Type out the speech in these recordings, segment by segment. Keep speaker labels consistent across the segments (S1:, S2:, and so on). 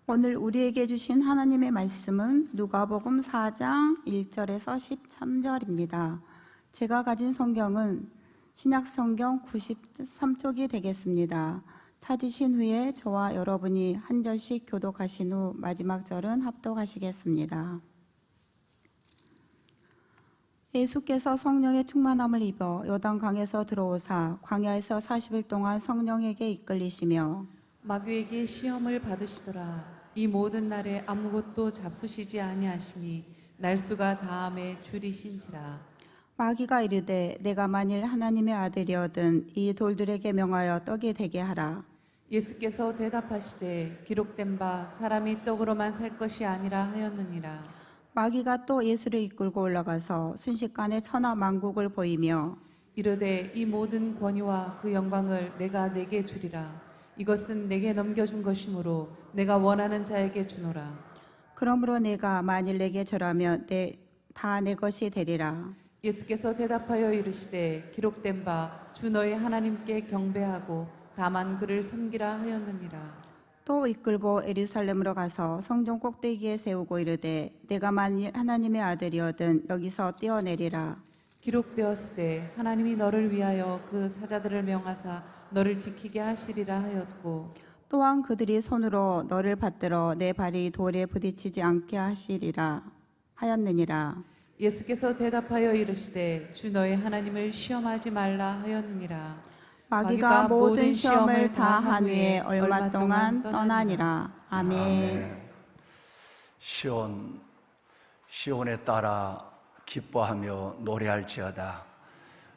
S1: 오늘 우리에게 주신 하나님의 말씀은 누가복음 4장 1절에서 13절입니다. 제가 가진 성경은 신약성경 93쪽이 되겠습니다. 찾으신 후에 저와 여러분이 한 절씩 교독하신 후 마지막 절은 합독하시겠습니다. 예수께서 성령의 충만함을 입어 요단강에서 들어오사 광야에서 40일 동안 성령에게 이끌리시며
S2: 마귀에게 시험을 받으시더라. 이 모든 날에 아무것도 잡수시지 아니하시니 날수가 다함에 줄이신지라.
S1: 마귀가 이르되 내가 만일 하나님의 아들이거든 이 돌들에게 명하여 떡이 되게 하라.
S2: 예수께서 대답하시되 기록된 바 사람이 떡으로만 살 것이 아니라 하였느니라.
S1: 마귀가 또 예수를 이끌고 올라가서 순식간에 천하 만국을 보이며
S2: 이르되 이 모든 권위와 그 영광을 내가 내게 주리라. 이것은 내게 넘겨준 것이므로 내가 원하는 자에게 주노라.
S1: 그러므로 내가 만일 내게 절하면 다 내 것이 되리라.
S2: 예수께서 대답하여 이르시되 기록된 바 주 너희 하나님께 경배하고 다만 그를 섬기라 하였느니라.
S1: 또 이끌고 예루살렘으로 가서 성전 꼭대기에 세우고 이르되 내가 만일 하나님의 아들이거든 여기서 뛰어내리라.
S2: 기록되었으되 하나님이 너를 위하여 그 사자들을 명하사 너를 지키게 하시리라 하였고
S1: 또한 그들이 손으로 너를 받들어 내 발이 돌에 부딪히지 않게 하시리라 하였느니라.
S2: 예수께서 대답하여 이르시되 주 너희 하나님을 시험하지 말라 하였느니라.
S1: 마귀가 모든 시험을 다 한 후에 얼마 동안 떠나니라. 아멘.
S3: 시온에 따라 기뻐하며 노래할지어다.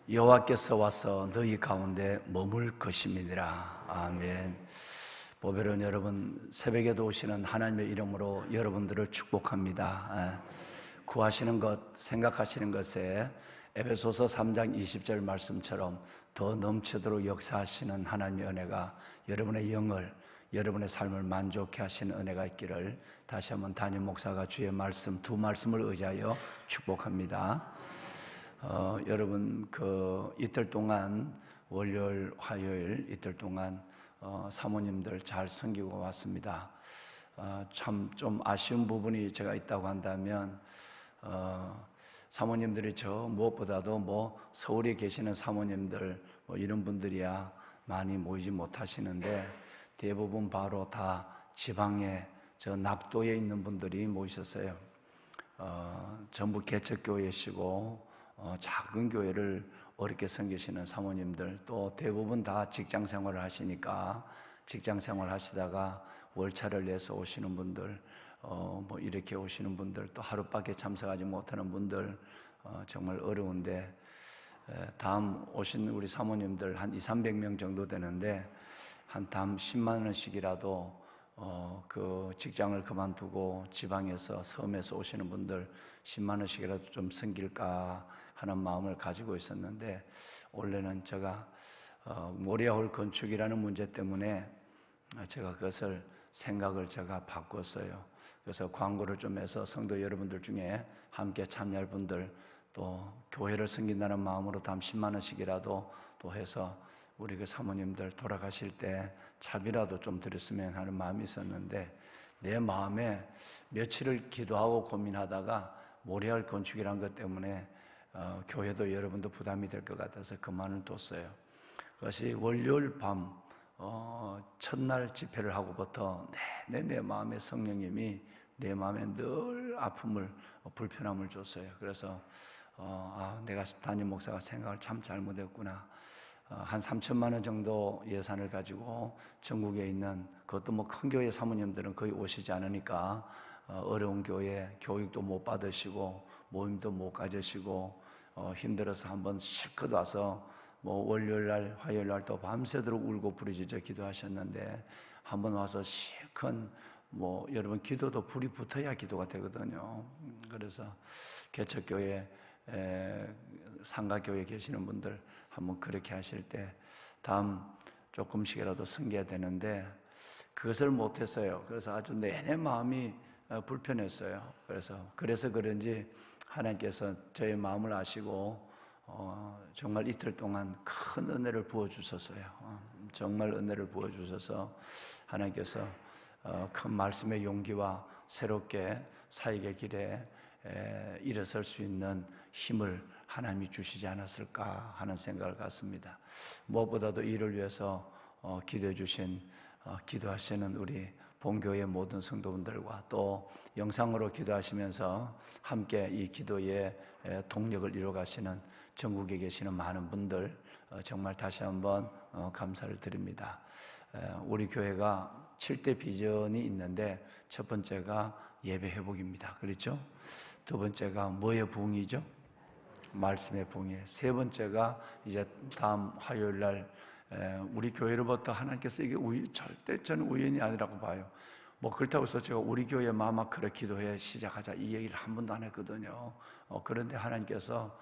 S3: 여호와께서 와서 너희 가운데 머물 것임이니라. 아멘. 보배로운 여러분, 새벽에도 오시는 하나님의 이름으로 여러분들을 축복합니다. 구하시는 것, 생각하시는 것에 에베소서 3장 20절 말씀처럼 더 넘치도록 역사하시는 하나님의 은혜가 여러분의 영을, 여러분의 삶을 만족해 하시는 은혜가 있기를 다시 한번 담임 목사가 주의 말씀, 두 말씀을 의지하여 축복합니다. 여러분 이틀 동안 월요일, 화요일 이틀 동안 사모님들 잘 섬기고 왔습니다. 참 좀 아쉬운 부분이 제가 있다고 한다면 사모님들이 무엇보다도 서울에 계시는 사모님들 이런 분들이야 많이 모이지 못하시는데 대부분 바로 다 지방에 낙도에 있는 분들이 모이셨어요. 전부 개척교회시고 작은 교회를 어렵게 섬기시는 사모님들, 또 대부분 다 직장 생활을 하시니까 직장 생활 하시다가 월차를 내서 오시는 분들, 이렇게 오시는 분들, 또 하루밖에 참석하지 못하는 분들, 정말 어려운데 다음 오신 우리 사모님들 한 200~300명 정도 되는데 한 달 10만 원씩이라도 그 직장을 그만두고 지방에서 섬에서 오시는 분들 10만 원씩이라도 좀 섬길까 하는 마음을 가지고 있었는데 올해는 제가 모리아홀 건축이라는 문제 때문에 제가 그것을 생각을 바꿨어요. 그래서 광고를 좀 해서 성도 여러분들 중에 함께 참여할 분들, 또 교회를 섬긴다는 마음으로 다음 10만 원씩이라도 또 해서 우리 그 사모님들 돌아가실 때 차비라도 좀 드렸으면 하는 마음이 있었는데 내 마음에 며칠을 기도하고 고민하다가 모리아홀 건축이라는 것 때문에 교회도 여러분도 부담이 될 것 같아서 그만을 뒀어요. 그것이 월요일 밤 첫날 집회를 하고부터 내 마음에 성령님이 내 마음에 늘 아픔을, 불편함을 줬어요. 그래서 내가 담임 목사가 생각을 참 잘못했구나. 한 3천만 원 정도 예산을 가지고 전국에 있는, 그것도 큰 교회 사모님들은 거의 오시지 않으니까 어려운 교회 교육도 못 받으시고 모임도 못 가지시고 힘들어서 한번 실컷 와서 월요일날 화요일날 또 밤새도록 울고 부르짖어 기도하셨는데 한번 와서 실컷 여러분 기도도 불이 붙어야 기도가 되거든요. 그래서 개척교회 상가교회에 계시는 분들 한번 그렇게 하실 때 다음 조금씩이라도 섬겨야 되는데 그것을 못했어요. 그래서 아주 내내 마음이 불편했어요. 그래서 그런지 하나님께서 저의 마음을 아시고 정말 이틀 동안 큰 은혜를 부어주셨어요. 정말 은혜를 부어주셔서 하나님께서 큰 말씀의 용기와 새롭게 사역의 길에 일어설 수 있는 힘을 하나님이 주시지 않았을까 하는 생각을 갖습니다. 무엇보다도 이를 위해서 기도해 주신 기도하시는 우리 본교회 모든 성도분들과 또 영상으로 기도하시면서 함께 이 기도의 동력을 이루어가시는 전국에 계시는 많은 분들 정말 다시 한번 감사를 드립니다. 우리 교회가 7대 비전이 있는데 첫 번째가 예배 회복입니다. 그렇죠? 두 번째가 뭐의 부흥이죠? 말씀의 부흥이에요. 세 번째가 이제 다음 화요일 날 우리 교회로부터 하나님께서 이게 절대 저는 우연이 아니라고 봐요. 뭐 그렇다고 해서 제가 우리 교회 마마크로 기도회 시작하자 이 얘기를 한 번도 안 했거든요. 그런데 하나님께서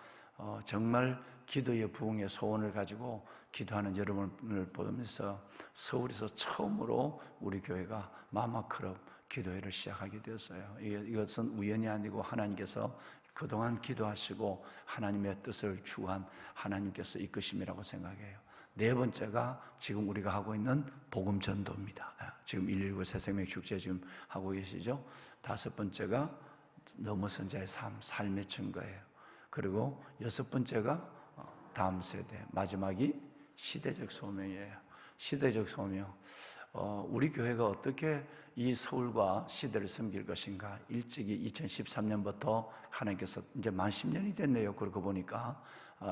S3: 정말 기도의 부흥의 소원을 가지고 기도하는 여러분을 보면서 서울에서 처음으로 우리 교회가 마마클럽 기도회를 시작하게 되었어요. 이것은 우연이 아니고 하나님께서 그동안 기도하시고 하나님의 뜻을 추구한 하나님께서 이끄심이라고 생각해요. 네 번째가 지금 우리가 하고 있는 복음 전도입니다. 지금 119 새생명 축제 지금 하고 계시죠? 다섯 번째가 넘어선 자의 삶의 증거예요. 그리고 여섯 번째가 다음 세대, 마지막이 시대적 소명이에요. 시대적 소명. 우리 교회가 어떻게 이 서울과 시대를 섬길 것인가. 일찍이 2013년부터 하나님께서 이제 만 10년이 됐네요. 그러고 보니까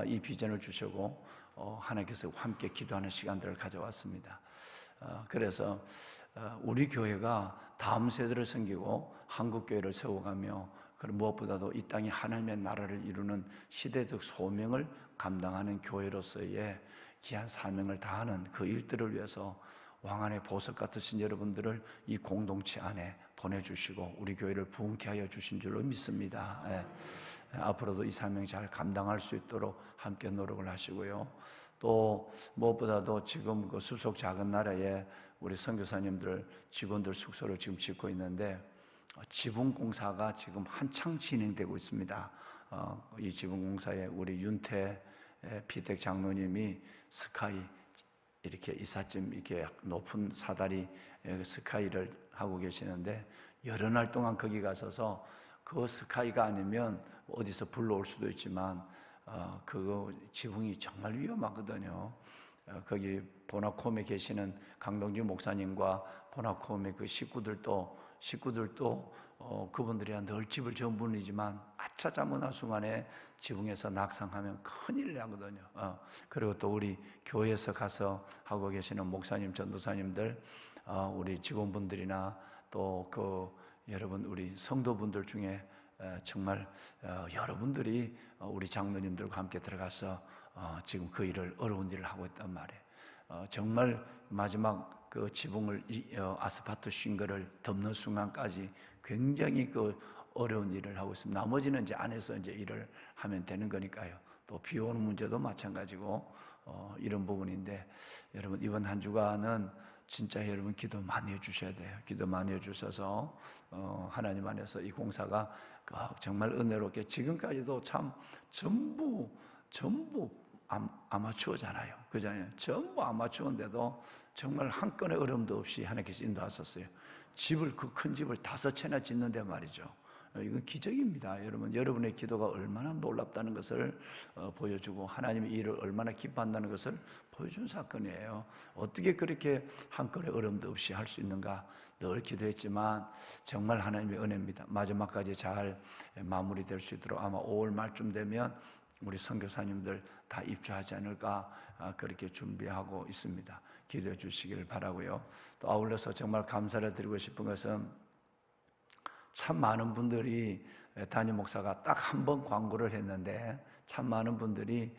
S3: 이 비전을 주시고 하나님께서 함께 기도하는 시간들을 가져왔습니다. 그래서 우리 교회가 다음 세대를 섬기고 한국교회를 세워가며 그리고 무엇보다도 이 땅에 하나님의 나라를 이루는 시대적 소명을 감당하는 교회로서의 귀한 사명을 다하는 그 일들을 위해서 왕안의 보석 같으신 여러분들을 이 공동체 안에 보내주시고 우리 교회를 부흥케 하여 주신 줄로 믿습니다. 앞으로도 이 사명 잘 감당할 수 있도록 함께 노력을 하시고요. 또 무엇보다도 지금 그 수속 작은 나라에 우리 선교사님들 직원들 숙소를 지금 짓고 있는데 지붕 공사가 지금 한창 진행되고 있습니다. 이 지붕 공사에 우리 윤태 피택 장로님이 스카이 이렇게 이삿짐 이렇게 높은 사다리 스카이를 하고 계시는데 여러 날 동안 거기 가서서 그 스카이가 아니면 어디서 불러올 수도 있지만 그거 지붕이 정말 위험하거든요. 거기 보나콤에 계시는 강동주 목사님과 보나콤의 그 식구들도 그분들이야 늘 집을 지은 분이지만 아차 잘못한 순간에 지붕에서 낙상하면 큰일 나거든요. 그리고 또 우리 교회에서 가서 하고 계시는 목사님, 전도사님들, 우리 직원분들이나 또 그 여러분 우리 성도분들 중에 정말 여러분들이 우리 장로님들과 함께 들어가서 지금 그 일을 어려운 일을 하고 있단 말이에요. 정말 마지막 그 지붕을 아스파트 싱글을 덮는 순간까지 굉장히 그 어려운 일을 하고 있습니다. 나머지는 이제 안에서 이제 일을 하면 되는 거니까요. 또 비 오는 문제도 마찬가지고 이런 부분인데 여러분 이번 한 주간은 진짜 여러분 기도 많이 해주셔야 돼요. 기도 많이 해주셔서 하나님 안에서 이 공사가 정말 은혜롭게 지금까지도 참 전부 아마추어잖아요. 그잖아요. 전부 아마추어인데도 정말 한 건의 어려움도 없이 하나님께서 인도하셨어요. 집을 그 큰 집을 5채나 짓는데 말이죠. 이건 기적입니다. 여러분의 기도가 얼마나 놀랍다는 것을 보여주고 하나님의 일을 얼마나 기뻐한다는 것을 보여준 사건이에요. 어떻게 그렇게 한 건의 어려움도 없이 할 수 있는가 늘 기도했지만 정말 하나님의 은혜입니다. 마지막까지 잘 마무리될 수 있도록 아마 5월 말쯤 되면 우리 선교사님들 다 입주하지 않을까 그렇게 준비하고 있습니다. 기도해 주시기를 바라고요. 또 아울러서 정말 감사를 드리고 싶은 것은 참 많은 분들이 담임 목사가 딱 한 번 광고를 했는데 참 많은 분들이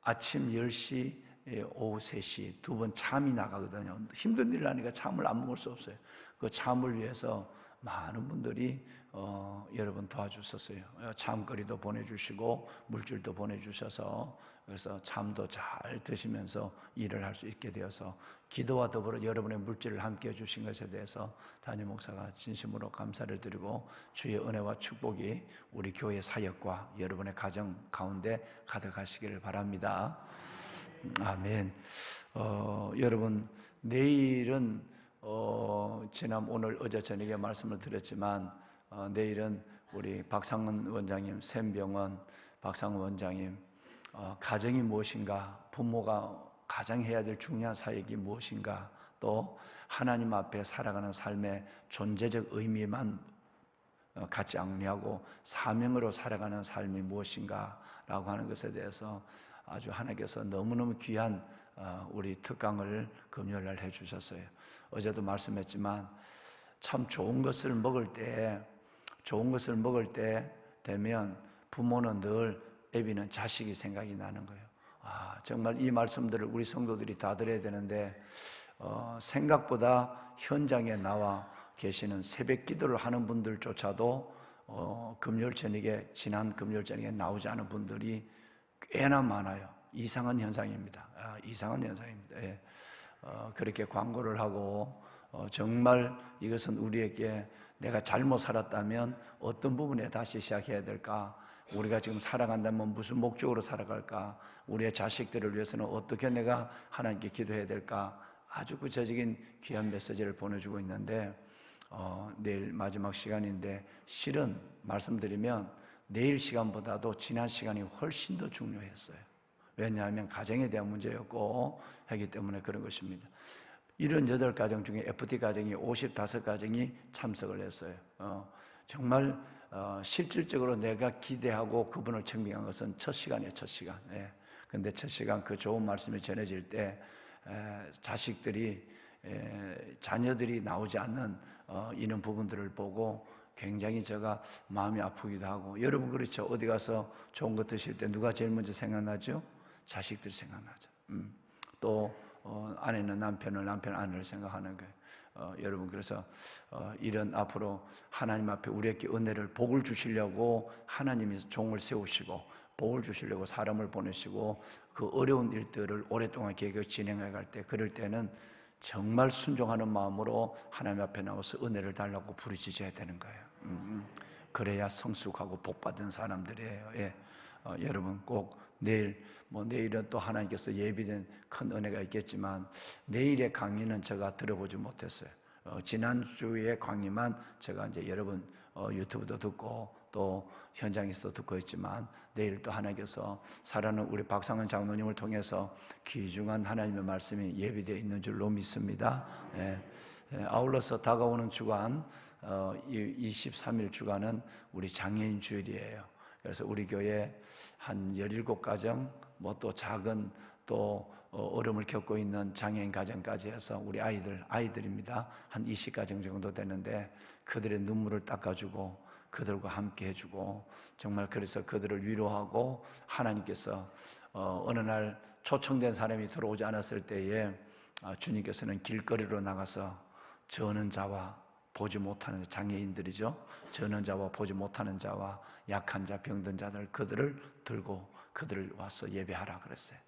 S3: 아침 10시, 오후 3시 두 번 참이 나가거든요. 힘든 일 하니까 참을 안 먹을 수 없어요. 그 참을 위해서 많은 분들이 여러분 도와주셨어요. 참거리도 보내주시고 물질도 보내주셔서 그래서 참도 잘 드시면서 일을 할 수 있게 되어서 기도와 더불어 여러분의 물질을 함께 해주신 것에 대해서 담임 목사가 진심으로 감사를 드리고 주의 은혜와 축복이 우리 교회 사역과 여러분의 가정 가운데 가득하시기를 바랍니다. 아멘. 여러분 내일은 오늘 어제 저녁에 말씀을 드렸지만 내일은 우리 박상은 원장님, 샘병원 박상은 원장님 가정이 무엇인가, 부모가 가장 해야 될 중요한 사역이 무엇인가, 또 하나님 앞에 살아가는 삶의 존재적 의미만 갖지 않냐고 사명으로 살아가는 삶이 무엇인가라고 하는 것에 대해서 아주 하나님께서 너무너무 귀한 우리 특강을 금요일날 해주셨어요. 어제도 말씀했지만 참 좋은 것을 먹을 때 되면 부모는 늘 애비는 자식이 생각이 나는 거예요. 정말 이 말씀들을 우리 성도들이 다 들어야 되는데 생각보다 현장에 나와 계시는 새벽 기도를 하는 분들조차도 지난 금요일 저녁에 나오지 않은 분들이 꽤나 많아요. 이상한 현상입니다. 이상한 현상입니다. 예. 그렇게 광고를 하고 정말 이것은 우리에게 내가 잘못 살았다면 어떤 부분에 다시 시작해야 될까? 우리가 지금 살아간다면 무슨 목적으로 살아갈까? 우리의 자식들을 위해서는 어떻게 내가 하나님께 기도해야 될까? 아주 구체적인 귀한 메시지를 보내주고 있는데 내일 마지막 시간인데 실은 말씀드리면 내일 시간보다도 지난 시간이 훨씬 더 중요했어요. 왜냐하면 가정에 대한 문제였고 하기 때문에 그런 것입니다. 78가정 중에 FT 가정이 55가정이 참석을 했어요. 정말 실질적으로 내가 기대하고 그분을 증명한 것은 첫 시간이에요. 첫 시간. 예. 근데 첫 시간 그 좋은 말씀이 전해질 때 자녀들이 나오지 않는 이런 부분들을 보고 굉장히 제가 마음이 아프기도 하고, 여러분 그렇죠? 어디 가서 좋은 거 드실 때 누가 제일 먼저 생각나죠? 자식들이 생각나죠. 또 아내는 남편 아내를 생각하는 거예요. 여러분 그래서 이런 앞으로 하나님 앞에 우리에게 은혜를 복을 주시려고 하나님이 종을 세우시고 복을 주시려고 사람을 보내시고 그 어려운 일들을 오랫동안 계획을 진행해 갈 때, 그럴 때는 정말 순종하는 마음으로 하나님 앞에 나와서 은혜를 달라고 부르짖어야 되는 거예요. 그래야 성숙하고 복받은 사람들이에요. 예. 여러분 꼭 내일은 또 하나님께서 예비된 큰 은혜가 있겠지만 내일의 강의는 제가 들어보지 못했어요. 지난주의 강의만 제가 이제 여러분 유튜브도 듣고 또 현장에서도 듣고 있지만 내일 또 하나님께서 살아있는 우리 박상은 장로님을 통해서 귀중한 하나님의 말씀이 예비되어 있는 줄로 믿습니다. 아울러서 다가오는 주간 23일 주간은 우리 장애인 주일이에요. 그래서 우리 교회 한 17가정 뭐 또 작은 또 어려움을 겪고 있는 장애인 가정까지 해서 우리 아이들입니다. 한 20가정 정도 되는데 그들의 눈물을 닦아주고 그들과 함께 해주고 정말 그래서 그들을 위로하고 하나님께서 어느 날 초청된 사람이 들어오지 않았을 때에 주님께서는 길거리로 나가서 저는 자와 보지 못하는 장애인들이죠. 저는 자와 보지 못하는 자와 약한 자, 병든 자들 그들을 들고 그들을 와서 예배하라 그랬어요.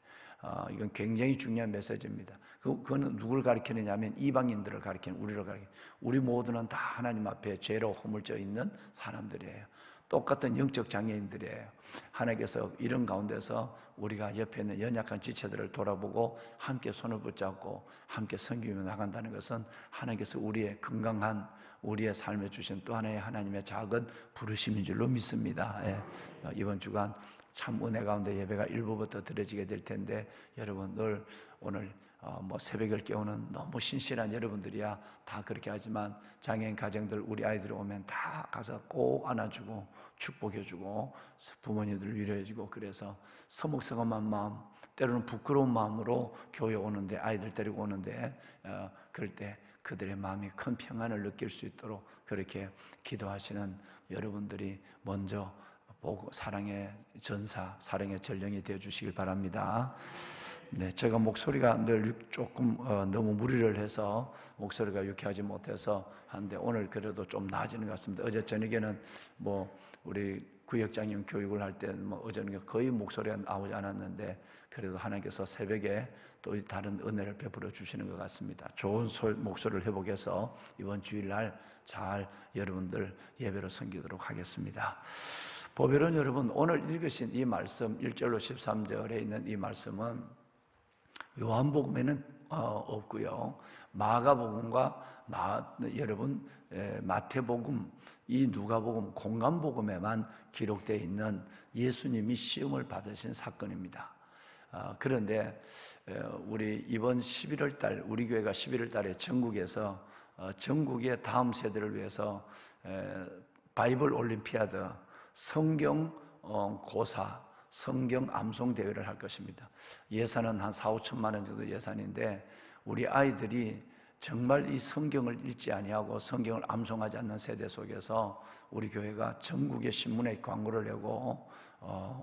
S3: 이건 굉장히 중요한 메시지입니다. 그거는 누굴 가리키느냐면 이방인들을 가리키는, 우리를 가리키는, 우리 모두는 다 하나님 앞에 죄로 허물져 있는 사람들이에요. 똑같은 영적 장애인들이에요. 하나님께서 이런 가운데서 우리가 옆에 있는 연약한 지체들을 돌아보고 함께 손을 붙잡고 함께 섬기며 나간다는 것은 하나님께서 우리의 건강한 우리의 삶에 주신 또 하나의 하나님의 작은 부르심인 줄로 믿습니다. 이번 주간 참 은혜 가운데 예배가 일부부터 드려지게 될 텐데 여러분 늘 오늘 새벽을 깨우는 너무 신실한 여러분들이야 다 그렇게 하지만 장애인 가정들 우리 아이들 오면 다 가서 꼭 안아주고 축복해주고 부모님들 위로해주고, 그래서 서먹서먹한 마음 때로는 부끄러운 마음으로 교회 오는데 아이들 데리고 오는데 그럴 때 그들의 마음이 큰 평안을 느낄 수 있도록 그렇게 기도하시는 여러분들이 먼저 보고 사랑의 전사, 사랑의 전령이 되어 주시길 바랍니다. 네, 제가 목소리가 늘 조금 너무 무리를 해서 목소리가 유쾌하지 못해서 하는데 오늘 그래도 좀 나아지는 것 같습니다. 어제 저녁에는 우리 구역장님 교육을 할 때 어제는 거의 목소리가 나오지 않았는데 그래도 하나님께서 새벽에 또 다른 은혜를 베풀어 주시는 것 같습니다. 좋은 목소리를 회복해서 이번 주일날 잘 여러분들 예배로 섬기도록 하겠습니다. 보배로운 여러분, 오늘 읽으신 이 말씀 1절로 13절에 있는 이 말씀은 요한복음에는 없고요. 마가복음과 여러분 마태복음, 이 누가복음, 공간복음에만 기록되어 있는 예수님이 시험을 받으신 사건입니다. 그런데 우리 이번 11월 달, 우리 교회가 11월 달에 전국에서 전국의 다음 세대를 위해서 바이블 올림피아드, 성경 고사, 성경 암송 대회를 할 것입니다. 예산은 한 4, 5천만 원 정도 예산인데, 우리 아이들이 정말 이 성경을 읽지 아니하고 성경을 암송하지 않는 세대 속에서 우리 교회가 전국의 신문에 광고를 내고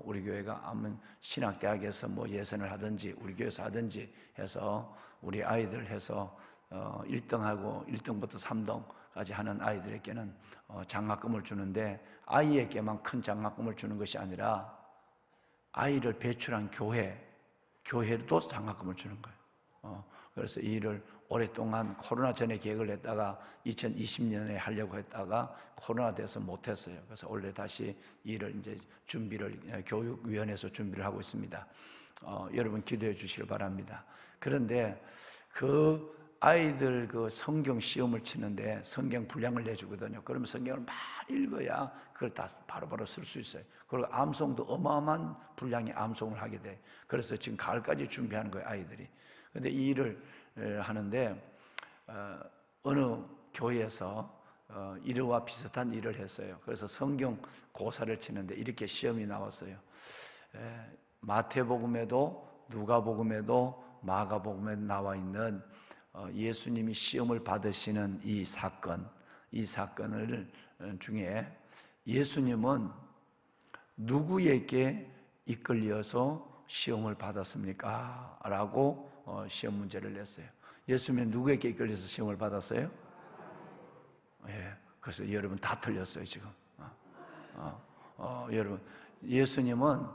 S3: 우리 교회가 아무 신학대학에서 뭐 예선을 하든지 우리 교회에서 하든지 해서 우리 아이들 해서 1등하고 1등부터 3등까지 하는 아이들에게는 장학금을 주는데, 아이에게만 큰 장학금을 주는 것이 아니라 아이를 배출한 교회도 장학금을 주는 거예요. 그래서 이 일을 오랫동안 코로나 전에 계획을 했다가 2020년에 하려고 했다가 코로나 돼서 못했어요. 그래서 올해 다시 일을 이제 준비를, 교육위원회에서 준비를 하고 있습니다. 여러분 기도해 주시길 바랍니다. 그런데 그 아이들 그 성경 시험을 치는데 성경 분량을 내주거든요. 그러면 성경을 막 읽어야 그걸 다 바로바로 쓸 수 있어요. 그리고 암송도 어마어마한 분량의 암송을 하게 돼. 그래서 지금 가을까지 준비하는 거예요, 아이들이. 근데 이 일을 하는데 어느 교회에서 이와 비슷한 일을 했어요. 그래서 성경 고사를 치는데 이렇게 시험이 나왔어요. 마태복음에도 누가복음에도 마가복음에 나와 있는 예수님이 시험을 받으시는 이 사건을 중에 예수님은 누구에게 이끌려서 시험을 받았습니까? 라고 시험 문제를 냈어요. 예수님은 누구에게 이끌려서 시험을 받았어요? 그래서 여러분 다 틀렸어요 지금. 여러분, 예수님은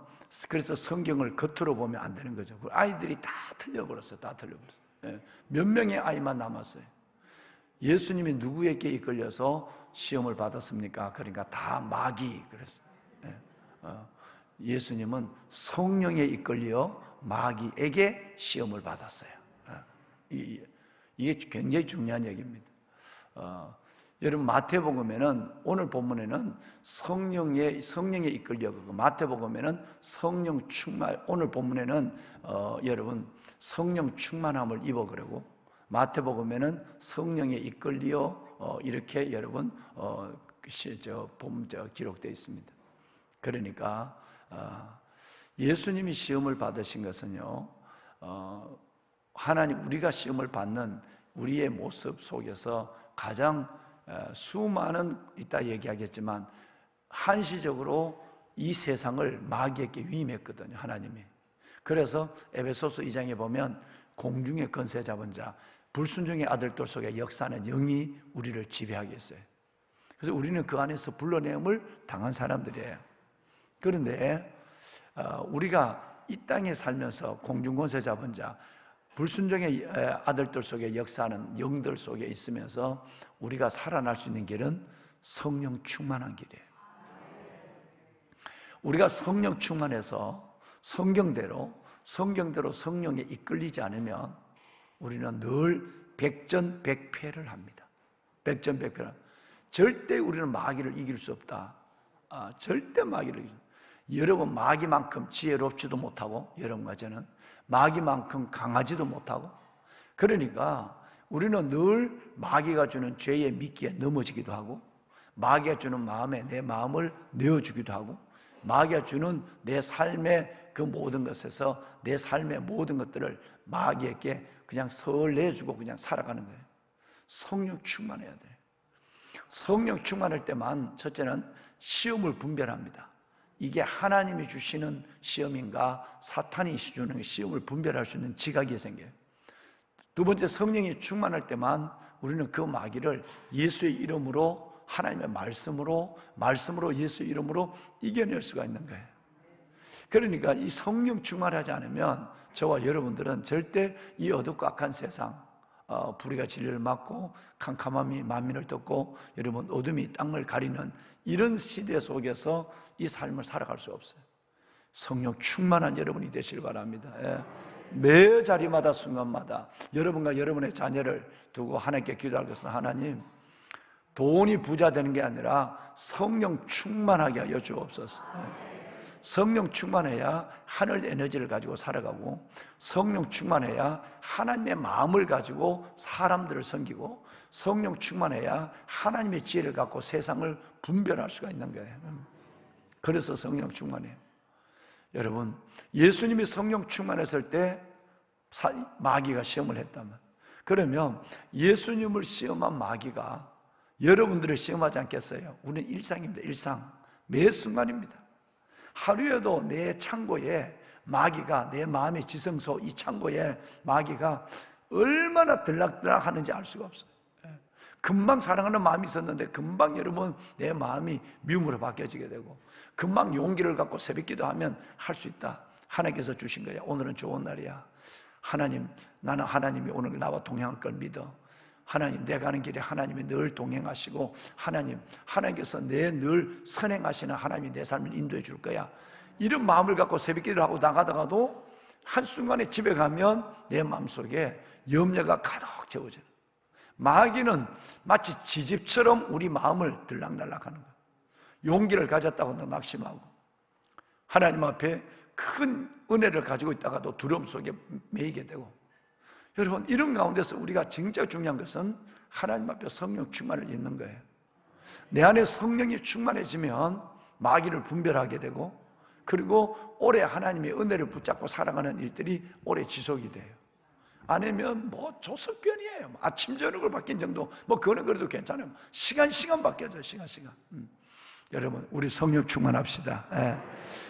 S3: 그래서 성경을 겉으로 보면 안 되는 거죠. 아이들이 다 틀려버렸어요. 다 틀려버렸어요. 몇 명의 아이만 남았어요. 예수님이 누구에게 이끌려서 시험을 받았습니까? 그러니까 다 마귀 그랬어요. 예수님은 성령에 이끌려 마귀에게 시험을 받았어요. 이게 굉장히 중요한 얘기입니다. 여러분 마태복음에는, 오늘 본문에는 성령에 이끌려, 마태복음에는 성령 충만, 오늘 본문에는 여러분 성령 충만함을 입어 그러고, 마태복음에는 성령에 이끌려 이렇게 여러분 기록되어 있습니다. 그러니까 예수님이 시험을 받으신 것은요, 하나님, 우리가 시험을 받는 우리의 모습 속에서 가장 수많은, 이따 얘기하겠지만 한시적으로 이 세상을 마귀에게 위임했거든요, 하나님이. 그래서 에베소서 2장에 보면 공중의 권세 잡은 자, 불순종의 아들들 속에 역사하는 영이 우리를 지배하게 했어요. 그래서 우리는 그 안에서 불러내음을 당한 사람들이에요. 그런데 우리가 이 땅에 살면서 공중 권세 잡은 자, 불순종의 아들들 속에 역사하는 영들 속에 있으면서 우리가 살아날 수 있는 길은 성령 충만한 길이에요. 우리가 성령 충만해서 성경대로 성령에 이끌리지 않으면 우리는 늘 백전백패를 합니다. 백전백패를. 절대 우리는 마귀를 이길 수 없다. 절대 마귀를 이길 수 없다. 여러분 마귀만큼 지혜롭지도 못하고, 여러분과 저는 마귀만큼 강하지도 못하고, 그러니까 우리는 늘 마귀가 주는 죄의 미끼에 넘어지기도 하고, 마귀가 주는 마음에 내 마음을 내어주기도 하고, 마귀가 주는 내 삶의 그 모든 것에서 내 삶의 모든 것들을 마귀에게 그냥 설 내주고 그냥 살아가는 거예요. 성령 충만해야 돼요. 성령 충만할 때만 첫째는 시험을 분별합니다. 이게 하나님이 주시는 시험인가 사탄이 주는 시험을 분별할 수 있는 지각이 생겨요. 두 번째, 성령이 충만할 때만 우리는 그 마귀를 예수의 이름으로, 하나님의 말씀으로 예수의 이름으로 이겨낼 수가 있는 거예요. 그러니까 이 성령 충만하지 않으면 저와 여러분들은 절대 이 어둡고 악한 세상, 불의가 진리를 막고 캄캄함이 만민을 덮고 여러분 어둠이 땅을 가리는 이런 시대 속에서 이 삶을 살아갈 수 없어요. 성령 충만한 여러분이 되시길 바랍니다. 매 자리마다 순간마다 여러분과 여러분의 자녀를 두고 하나님께 기도할 것은 하나님, 돈이 부자 되는 게 아니라 성령 충만하게 하여 주옵소서. 성령 충만해야 하늘 에너지를 가지고 살아가고, 성령 충만해야 하나님의 마음을 가지고 사람들을 섬기고, 성령 충만해야 하나님의 지혜를 갖고 세상을 분별할 수가 있는 거예요. 그래서 성령 충만해요. 여러분, 예수님이 성령 충만했을 때 마귀가 시험을 했다면, 그러면 예수님을 시험한 마귀가 여러분들을 시험하지 않겠어요? 우리는 일상입니다. 일상. 매 순간입니다. 하루에도 내 창고에 마귀가, 내 마음의 지성소 이 창고에 마귀가 얼마나 들락들락 하는지 알 수가 없어요. 금방 사랑하는 마음이 있었는데 금방 여러분 내 마음이 미움으로 바뀌어지게 되고, 금방 용기를 갖고 새벽기도 하면 할 수 있다. 하나님께서 주신 거야. 오늘은 좋은 날이야. 하나님, 나는 하나님이 오늘 나와 동행할 걸 믿어. 하나님, 내가 가는 길에 하나님이 늘 동행하시고, 하나님께서 내 늘 선행하시는 하나님이 내 삶을 인도해 줄 거야. 이런 마음을 갖고 새벽기도를 하고 나가다가도 한순간에 집에 가면 내 마음속에 염려가 가득 채워져요. 마귀는 마치 지집처럼 우리 마음을 들락날락하는 거예요. 용기를 가졌다고 너 낙심하고, 하나님 앞에 큰 은혜를 가지고 있다가도 두려움 속에 매이게 되고. 여러분, 이런 가운데서 우리가 진짜 중요한 것은 하나님 앞에 성령 충만을 입는 거예요. 내 안에 성령이 충만해지면 마귀를 분별하게 되고, 그리고 오래 하나님의 은혜를 붙잡고 살아가는 일들이 오래 지속이 돼요. 아니면 뭐 조석변이에요. 아침 저녁을 바뀐 정도, 뭐 그거는 그래도 괜찮아요. 시간 바뀌어져요. 시간. 여러분, 우리 성령 충만합시다.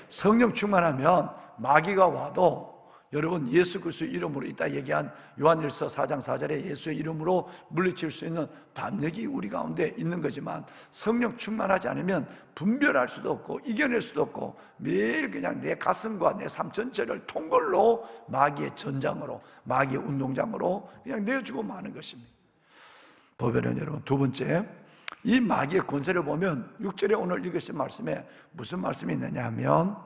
S3: 성령 충만하면 마귀가 와도, 여러분, 예수 그리스도의 이름으로 이따 얘기한 요한일서 4장 4절에 예수의 이름으로 물리칠 수 있는 담력이 우리 가운데 있는 거지만, 성령 충만하지 않으면 분별할 수도 없고 이겨낼 수도 없고 매일 그냥 내 가슴과 내 삶 전체를 통골로 마귀의 전장으로, 마귀의 운동장으로 그냥 내어주고 마는 것입니다. 보배는 여러분, 두 번째, 이 마귀의 권세를 보면 6절에 오늘 읽으신 말씀에 무슨 말씀이 있느냐 하면,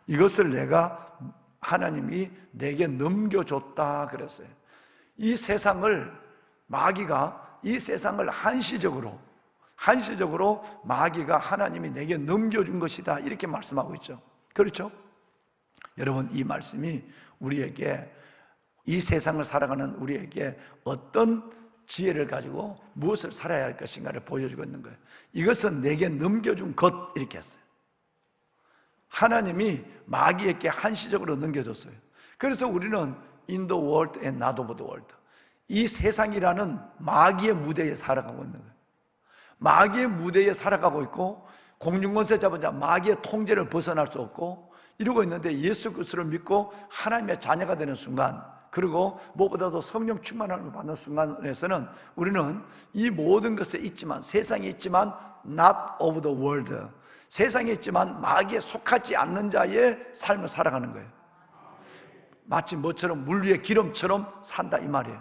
S3: 이것을 내가, 하나님이 내게 넘겨줬다 그랬어요. 이 세상을, 마귀가 이 세상을 한시적으로 마귀가 하나님이 내게 넘겨준 것이다, 이렇게 말씀하고 있죠. 그렇죠? 여러분, 이 말씀이 우리에게, 이 세상을 살아가는 우리에게 어떤 지혜를 가지고 무엇을 살아야 할 것인가를 보여주고 있는 거예요. 이것은 내게 넘겨준 것, 이렇게 했어요. 하나님이 마귀에게 한시적으로 넘겨줬어요. 그래서 우리는 in the world and not of the world, 이 세상이라는 마귀의 무대에 살아가고 있는 거예요. 마귀의 무대에 살아가고 있고, 공중권세 잡은 자 마귀의 통제를 벗어날 수 없고 이러고 있는데, 예수 그리스도를 믿고 하나님의 자녀가 되는 순간, 그리고 무엇보다도 성령 충만함을 받는 순간에서는 우리는 이 모든 것에 있지만, 세상에 있지만 not of the world, 세상에 있지만 마귀에 속하지 않는 자의 삶을 살아가는 거예요. 마치 뭐처럼, 물 위에 기름처럼 산다, 이 말이에요.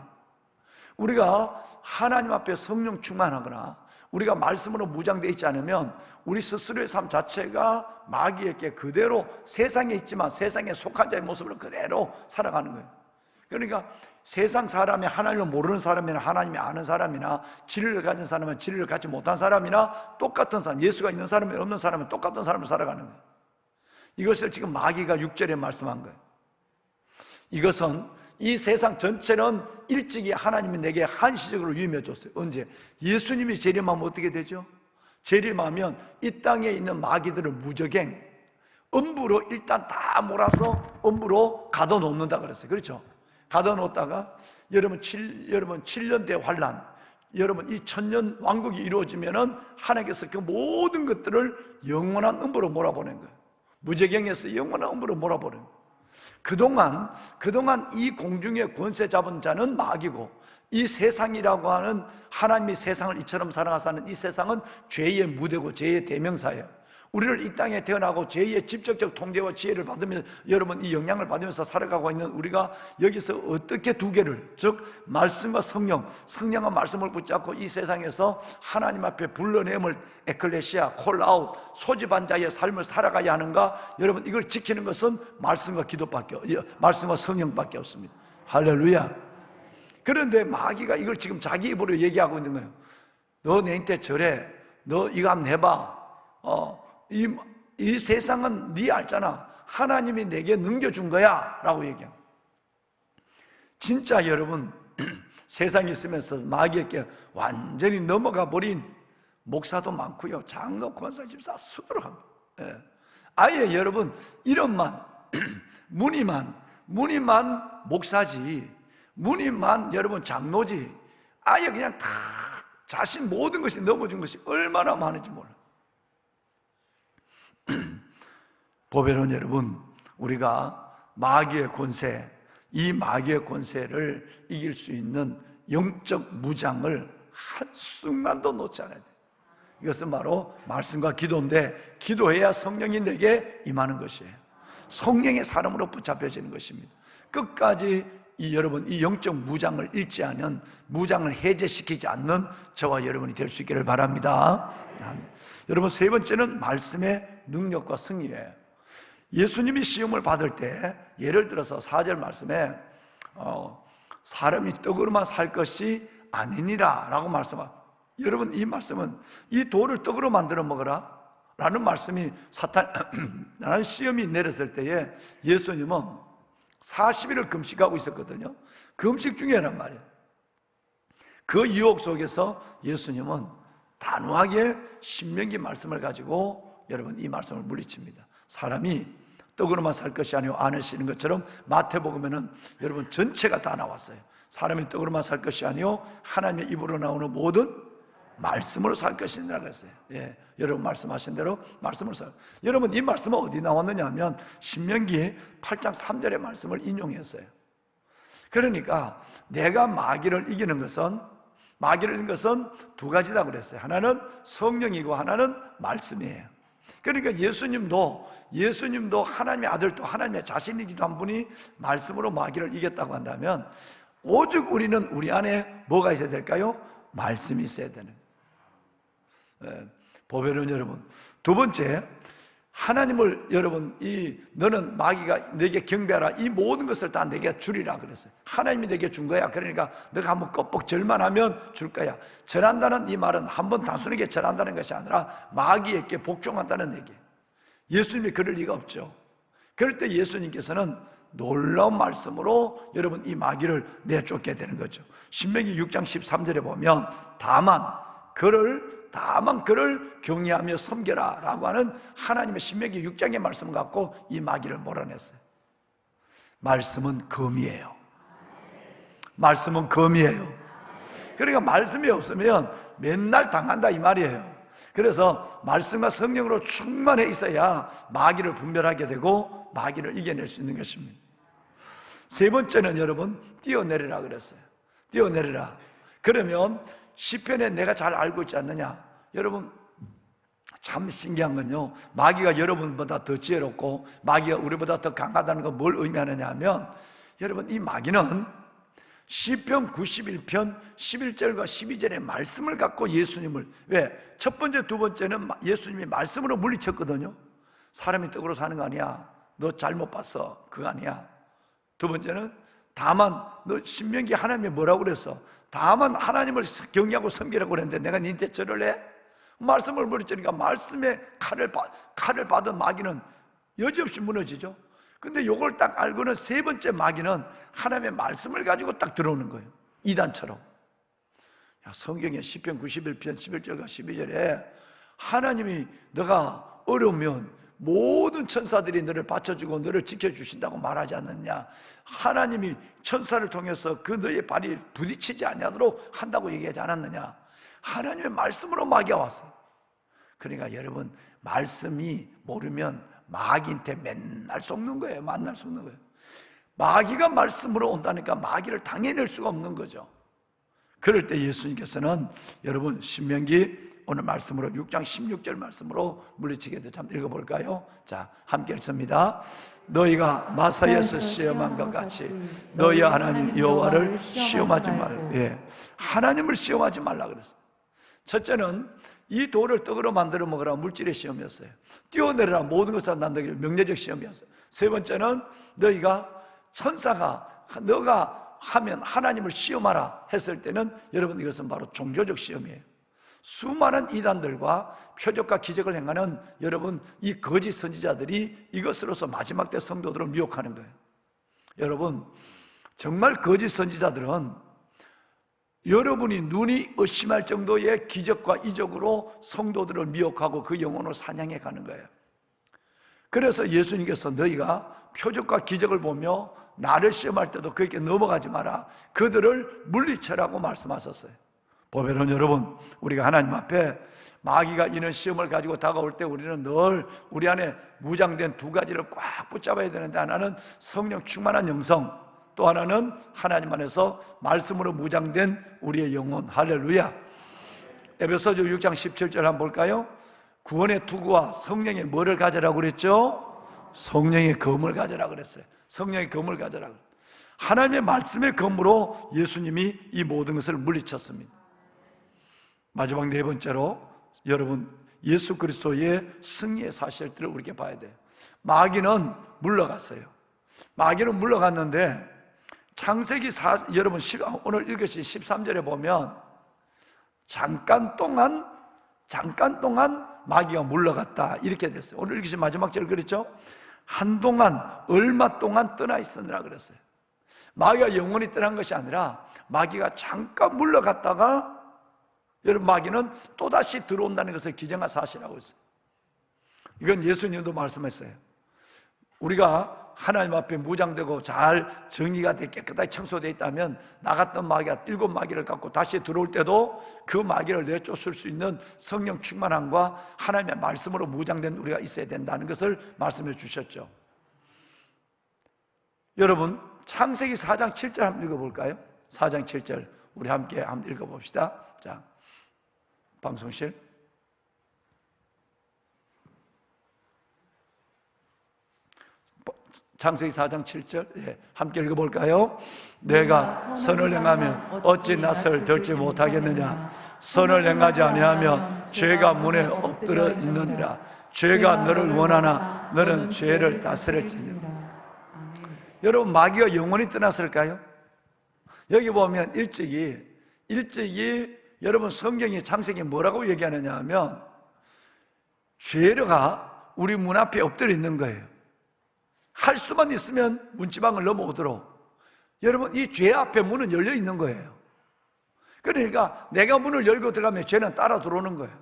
S3: 우리가 하나님 앞에 성령 충만하거나 우리가 말씀으로 무장되어 있지 않으면 우리 스스로의 삶 자체가 마귀에게 그대로, 세상에 있지만 세상에 속한 자의 모습으로 그대로 살아가는 거예요. 그러니까 세상 사람이 하나님을 모르는 사람이나 하나님이 아는 사람이나 진리를 가진 사람은 진리를 갖지 못한 사람이나 똑같은 사람, 예수가 있는 사람이 없는 사람은 똑같은 삶을 살아가는 거예요. 이것을 지금 마귀가 6절에 말씀한 거예요. 이것은, 이 세상 전체는 일찍이 하나님이 내게 한시적으로 유임해 줬어요. 언제? 예수님이 재림하면 어떻게 되죠? 재림하면 이 땅에 있는 마귀들을 무적행, 엄부로 일단 다 몰아서 엄부로 가둬놓는다 그랬어요. 그렇죠? 가둬놓다가 여러분 7년대 환란, 여러분 이 천년 왕국이 이루어지면은 하나님께서 그 모든 것들을 영원한 음부로 몰아보낸 거예요. 무적행에서 영원한 음부로 몰아보낸 거예요. 그동안 이 공중의 권세 잡은 자는 마귀고, 이 세상이라고 하는, 하나님이 세상을 이처럼 사랑하사는 이 세상은 죄의 무대고 죄의 대명사예요. 우리를 이 땅에 태어나고 제2의 직접적 통제와 지혜를 받으면서 여러분 이 영향을 받으면서 살아가고 있는 우리가 여기서 어떻게 두 개를, 즉 말씀과 성령과 말씀을 붙잡고 이 세상에서 하나님 앞에 불러냄을 에클레시아, 콜아웃, 소집한 자의 삶을 살아가야 하는가? 여러분 이걸 지키는 것은 말씀과 말씀과 성령밖에 없습니다. 할렐루야. 그런데 마귀가 이걸 지금 자기 입으로 얘기하고 있는 거예요. 너 내한테 저래, 너 이거 한번 해봐. 이 세상은 네 알잖아. 하나님이 내게 넘겨준 거야 라고 얘기해요. 진짜 여러분 세상에 있으면서 마귀에게 완전히 넘어가 버린 목사도 많고요, 장로, 권사, 집사 수두룩합니다. 아예 여러분 이름만 무늬만 목사지, 무늬만 여러분 장로지, 아예 그냥 다 자신 모든 것이 넘어준 것이 얼마나 많은지 몰라요. 보배로운 여러분, 우리가 마귀의 권세, 이 마귀의 권세를 이길 수 있는 영적 무장을 한순간도 놓지 않아야 돼요. 이것은 바로 말씀과 기도인데, 기도해야 성령이 내게 임하는 것이에요. 성령의 사람으로 붙잡혀지는 것입니다. 끝까지 여러분 이 영적 무장을 잃지 않은, 무장을 해제시키지 않는 저와 여러분이 될 수 있기를 바랍니다. 여러분 세 번째는 말씀의 능력과 승리예요. 예수님이 시험을 받을 때 예를 들어서 4절 말씀에 사람이 떡으로만 살 것이 아니니라 라고 말씀하고, 여러분 이 말씀은 이 돌을 떡으로 만들어 먹어라 라는 말씀이 나는 시험이 내렸을 때에 예수님은 40일을 금식하고 있었거든요. 금식 중에란 말이에요. 그 유혹 속에서 예수님은 단호하게 신명기 말씀을 가지고 여러분 이 말씀을 물리칩니다. 사람이 떡으로만 살 것이 아니오 아시는 것처럼 마태복음에는 여러분 전체가 다 나왔어요. 사람이 떡으로만 살 것이 아니오 하나님의 입으로 나오는 모든 말씀으로 살 것이니라 그랬어요. 여러분 말씀하신 대로 말씀으로 살. 여러분 이 말씀은 어디 나왔느냐 하면 신명기 8장 3절의 말씀을 인용했어요. 그러니까 내가 마귀를 이기는 것은 두 가지다 그랬어요. 하나는 성령이고 하나는 말씀이에요. 그러니까 예수님도 하나님의 아들도 하나님의 자신이기도 한 분이 말씀으로 마귀를 이겼다고 한다면, 오직 우리는 우리 안에 뭐가 있어야 될까요? 말씀이 있어야 되는 거예요. 보배로운 여러분, 두 번째, 하나님을 여러분 너는 마귀가 내게 경배하라, 이 모든 것을 다 내게 주리라 그랬어요. 하나님이 내게 준 거야. 그러니까 너가 한번 껍벅 절만 하면 줄 거야. 절한다는 이 말은 한번 단순하게 절한다는 것이 아니라 마귀에게 복종한다는 얘기예요. 예수님이 그럴 리가 없죠. 그럴 때 예수님께서는 놀라운 말씀으로 여러분 이 마귀를 내쫓게 되는 거죠. 신명기 6장 13절에 보면 다만 그를 경외하며 섬겨라 라고 하는 하나님의 신명기 6장의 말씀을 갖고 이 마귀를 몰아냈어요. 말씀은 검이에요. 말씀은 검이에요. 그러니까 말씀이 없으면 맨날 당한다 이 말이에요. 그래서 말씀과 성령으로 충만해 있어야 마귀를 분별하게 되고 마귀를 이겨낼 수 있는 것입니다. 세 번째는 여러분 뛰어내리라 그랬어요. 뛰어내리라. 그러면 시편에 내가 잘 알고 있지 않느냐? 여러분 참 신기한 건요, 마귀가 여러분보다 더 지혜롭고 마귀가 우리보다 더 강하다는 건 뭘 의미하느냐 하면, 여러분 이 마귀는 시편 91편 11절과 12절의 말씀을 갖고 예수님을, 왜? 첫 번째 두 번째는 예수님이 말씀으로 물리쳤거든요. 사람이 떡으로 사는 거 아니야, 너 잘못 봤어, 그거 아니야. 두 번째는 다만 너 신명기 하나님이 뭐라고 그랬어? 다만 하나님을 경외하고 섬기라고 그랬는데 내가 니한테 절을 해? 말씀을 물리치니까 말씀의 칼을 받은 마귀는 여지없이 무너지죠. 근데 이걸 딱 알고는 세 번째 마귀는 하나님의 말씀을 가지고 딱 들어오는 거예요. 이단처럼. 성경에 시편 91편 11절과 12절에 하나님이 너가 어려우면 모든 천사들이 너를 받쳐주고 너를 지켜주신다고 말하지 않느냐. 하나님이 천사를 통해서 그 너의 발이 부딪히지 아니하도록 한다고 얘기하지 않았느냐. 하나님의 말씀으로 마귀가 왔어요. 그러니까 여러분 말씀이 모르면 마귀한테 맨날 속는 거예요. 만날 속는 거예요. 마귀가 말씀으로 온다니까 마귀를 당해낼 수가 없는 거죠. 그럴 때 예수님께서는 여러분 신명기 오늘 말씀으로 6장 16절 말씀으로 물리치게 돼서 한번 읽어볼까요? 자, 함께 읽습니다. 너희가 마사에서 시험한 것 같이 너희 하나님 여호와를 시험하지 말고, 하나님을 시험하지 말라 그랬어요. 첫째는 이 돌을 떡으로 만들어 먹으라 물질의 시험이었어요. 뛰어내려라 모든 것을 난다길 명예적 시험이었어요. 세 번째는 너희가 천사가 너가 하면 하나님을 시험하라 했을 때는 여러분 이것은 바로 종교적 시험이에요. 수많은 이단들과 표적과 기적을 행하는 여러분 이 거짓 선지자들이 이것으로서 마지막 때 성도들을 미혹하는 거예요. 여러분 정말 거짓 선지자들은 여러분이 눈이 의심할 정도의 기적과 이적으로 성도들을 미혹하고 그 영혼을 사냥해 가는 거예요. 그래서 예수님께서 너희가 표적과 기적을 보며 나를 시험할 때도 그에게 넘어가지 마라, 그들을 물리쳐라고 말씀하셨어요. 보배로운 여러분, 우리가 하나님 앞에 마귀가 이런 시험을 가지고 다가올 때 우리는 늘 우리 안에 무장된 두 가지를 꽉 붙잡아야 되는데, 하나는 성령 충만한 영성, 또 하나는 하나님 안에서 말씀으로 무장된 우리의 영혼. 할렐루야. 에베소서 6장 17절 한번 볼까요? 구원의 투구와 성령의 뭐를 가져라고 그랬죠? 성령의 검을 가져라 그랬어요. 성령의 검을 가져라. 하나님의 말씀의 검으로 예수님이 이 모든 것을 물리쳤습니다. 마지막 네 번째로 여러분 예수 그리스도의 승리의 사실들을 우리에게 봐야 돼요. 마귀는 물러갔어요. 마귀는 물러갔는데 창세기 여러분 오늘 읽으신 13절에 보면 잠깐 동안 마귀가 물러갔다 이렇게 됐어요. 오늘 읽으신 마지막 절 그랬죠? 한동안 얼마 동안 떠나 있으느라 그랬어요. 마귀가 영원히 떠난 것이 아니라 마귀가 잠깐 물러갔다가 여러분 마귀는 또다시 들어온다는 것을 기정한 사실이라고 했어요. 이건 예수님도 말씀했어요. 우리가 하나님 앞에 무장되고 잘 정리가 돼 깨끗하게 청소되어 있다면 나갔던 마귀가 7 마귀를 갖고 다시 들어올 때도 그 마귀를 내쫓을 수 있는 성령 충만함과 하나님의 말씀으로 무장된 우리가 있어야 된다는 것을 말씀해 주셨죠. 여러분 창세기 4장 7절 한번 읽어볼까요? 4장 7절 우리 함께 한번 읽어봅시다. 자, 방송실 창세기 4장 7절 함께 읽어볼까요? 내가 선을 행하면 어찌 낯을 들지 못하겠느냐? 선을 행하지 아니하면 죄가 문에 엎드려 있느니라. 죄가 너를 원하나 너는 죄를 다스릴지니라. 여러분 마귀가 영원히 떠났을까요? 여기 보면 일찍이 여러분 성경이 창세기 뭐라고 얘기하느냐 하면 죄가 우리 문 앞에 엎드려 있는 거예요. 할 수만 있으면 문지방을 넘어오도록 여러분 이 죄 앞에 문은 열려 있는 거예요. 그러니까 내가 문을 열고 들어가면 죄는 따라 들어오는 거예요.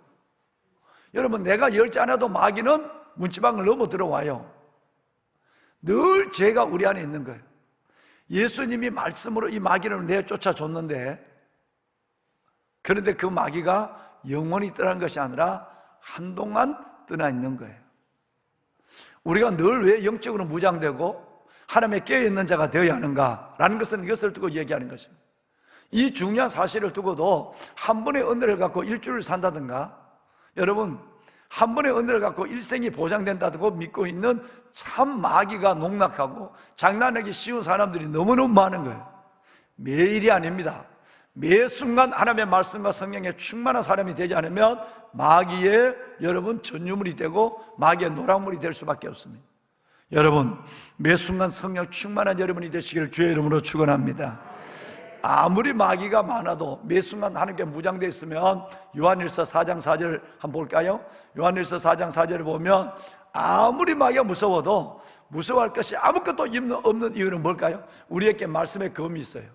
S3: 여러분 내가 열지 않아도 마귀는 문지방을 넘어 들어와요. 늘 죄가 우리 안에 있는 거예요. 예수님이 말씀으로 이 마귀를 내쫓아 줬는데, 그런데 그 마귀가 영원히 떠난 것이 아니라 한동안 떠나 있는 거예요. 우리가 늘 왜 영적으로 무장되고 하나님에 깨어있는 자가 되어야 하는가라는 것은 이것을 두고 얘기하는 것입니다. 이 중요한 사실을 두고도 한 번의 은혜를 갖고 일주일을 산다든가, 여러분 한 번의 은혜를 갖고 일생이 보장된다고 믿고 있는 참 마귀가 농락하고 장난하기 쉬운 사람들이 너무너무 많은 거예요. 매일이 아닙니다. 매 순간 하나님의 말씀과 성령에 충만한 사람이 되지 않으면 마귀의 여러분 전유물이 되고 마귀의 노랑물이 될 수밖에 없습니다. 여러분 매 순간 성령 충만한 여러분이 되시기를 주의 이름으로 축원합니다. 아무리 마귀가 많아도 매 순간 하나님께 무장되어 있으면 요한일서 4장 4절 한번 볼까요? 요한일서 4장 4절을 보면 아무리 마귀가 무서워도 무서워할 것이 아무것도 없는 이유는 뭘까요? 우리에게 말씀의 검이 있어요.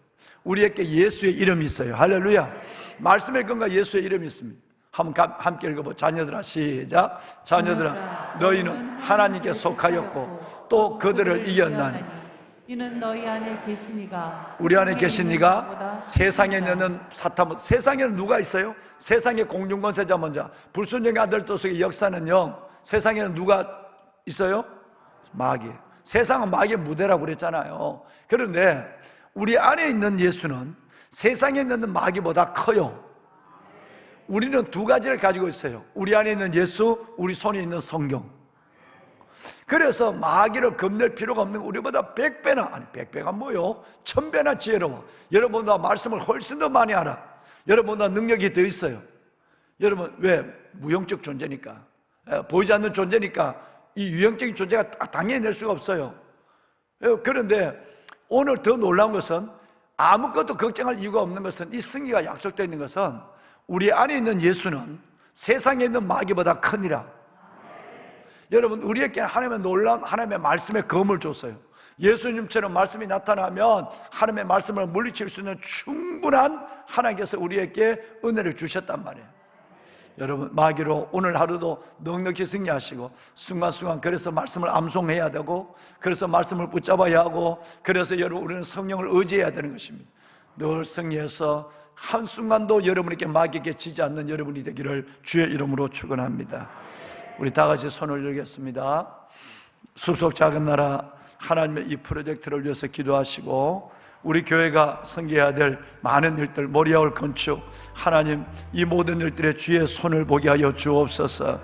S3: 우리에게 예수의 이름이 있어요. 할렐루야. 말씀의 검과 예수의 이름이 있습니다. 한번 함께 읽어보. 자녀들아 시작. 자녀들아 너희는 하나님께 속하였고 또 그들을 이겼나니
S2: 이는 너희 안에 계시니가.
S3: 우리 안에 계시니가 세상에 있는 사탄. 세상에는 누가 있어요? 세상의 공중권세자 먼저 불순종의 아들 도속의 역사는 영. 세상에는 누가 있어요? 마귀. 세상은 마귀의 무대라고 그랬잖아요. 그런데 우리 안에 있는 예수는 세상에 있는 마귀보다 커요. 우리는 두 가지를 가지고 있어요. 우리 안에 있는 예수, 우리 손에 있는 성경. 그래서 마귀를 겁낼 필요가 없는 거. 우리보다 100배나, 아니 100배가 뭐요? 1000배나 지혜로워. 여러분보다 말씀을 훨씬 더 많이 알아. 여러분보다 능력이 더 있어요. 여러분, 왜? 무형적 존재니까, 보이지 않는 존재니까 이 유형적인 존재가 당연히 낼 수가 없어요. 그런데 오늘 더 놀라운 것은, 아무것도 걱정할 이유가 없는 것은, 이 승리가 약속되어 있는 것은 우리 안에 있는 예수는 세상에 있는 마귀보다 크니라. 여러분, 우리에게 하나님의 놀라운 하나님의 말씀의 검을 줬어요. 예수님처럼 말씀이 나타나면 하나님의 말씀을 물리칠 수 있는 충분한 하나님께서 우리에게 은혜를 주셨단 말이에요. 여러분, 마귀로 오늘 하루도 넉넉히 승리하시고, 순간순간 그래서 말씀을 암송해야 되고, 그래서 말씀을 붙잡아야 하고, 그래서 여러분, 우리는 성령을 의지해야 되는 것입니다. 늘 승리해서 한순간도 여러분에게 마귀에게 지지 않는 여러분이 되기를 주의 이름으로 축원합니다. 우리 다 같이 손을 들겠습니다. 숲속 작은 나라 하나님의 이 프로젝트를 위해서 기도하시고, 우리 교회가 섬겨야 될 많은 일들, 모리아울 건축, 하나님 이 모든 일들에 주의 손을 보게 하여 주옵소서.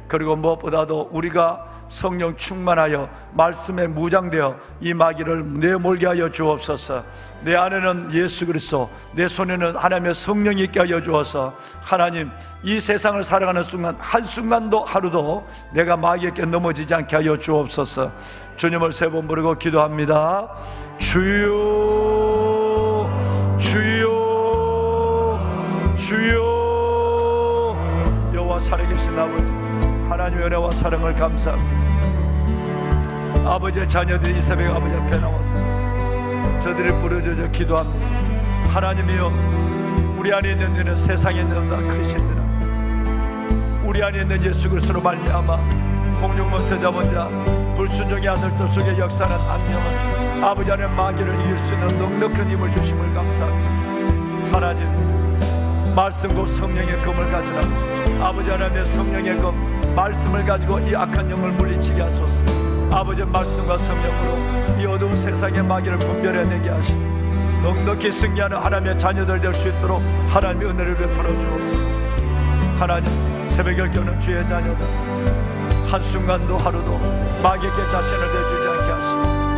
S3: 그리고 무엇보다도 우리가 성령 충만하여 말씀에 무장되어 이 마귀를 내몰게 하여 주옵소서. 내 안에는 예수 그리스도, 내 손에는 하나님의 성령이 있게 하여 주어서 하나님 이 세상을 살아가는 순간 한순간도 하루도 내가 마귀에게 넘어지지 않게 하여 주옵소서. 주님을 세 번 부르고 기도합니다. 주여, 주여, 주여. 여호와 살아계신 아버지, 하나님의 은혜와 사랑을 감사합니다. 아버지의 자녀들이 이 새벽에 아버지 앞에 나와서 저들을 부르짖어 기도합니다. 하나님이여, 우리 안에 있는 너는 세상에 있는 나 크시느라 우리 안에 있는 예수 그리스도로 말미암아 공중먼세 잡은 자 불순종의 아들들 속에 역사는 안녕한 아버지 안에 마귀를 이길 수 있는 넉넉한 힘을 주심을 감사합니다. 하나님, 말씀과 성령의 검을 가져라. 아버지 하나님의 성령의 검, 말씀을 가지고 이 악한 영을 물리치게 하소서. 아버지의 말씀과 성령으로 이 어두운 세상의 마귀를 분별해내게 하시고 넉넉히 승리하는 하나님의 자녀들 될 수 있도록 하나님의 은혜를 베풀어 주옵소서. 하나님, 새벽을 켜는 주의 자녀들 한순간도 하루도 마귀에게 자신을 내주지 않게 하시고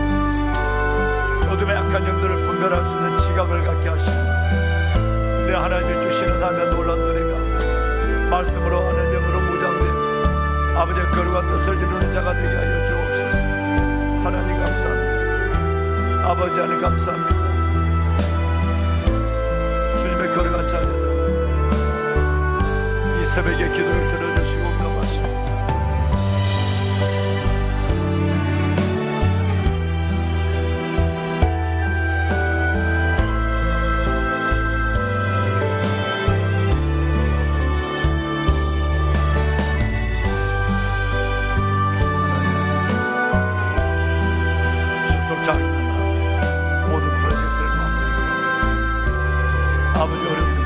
S3: 어둠의 악한 영들을 분별할 수 있는 지각을 갖게 하시고 내 하나님이 주시는 하나님의 놀라운 은혜가 말씀으로 하는 영으로 무장된 아버지의 거룩한 뜻을 이루는 자가 되게 하여 주옵소서. 하나님 감사합니다. 아버지 하나님 감사합니다. 주님의 거룩한 자녀들 이 새벽에 기도를 들어주시고 병하시고 모든 프로젝트를 마무리하겠습니다. 아버지, 어려운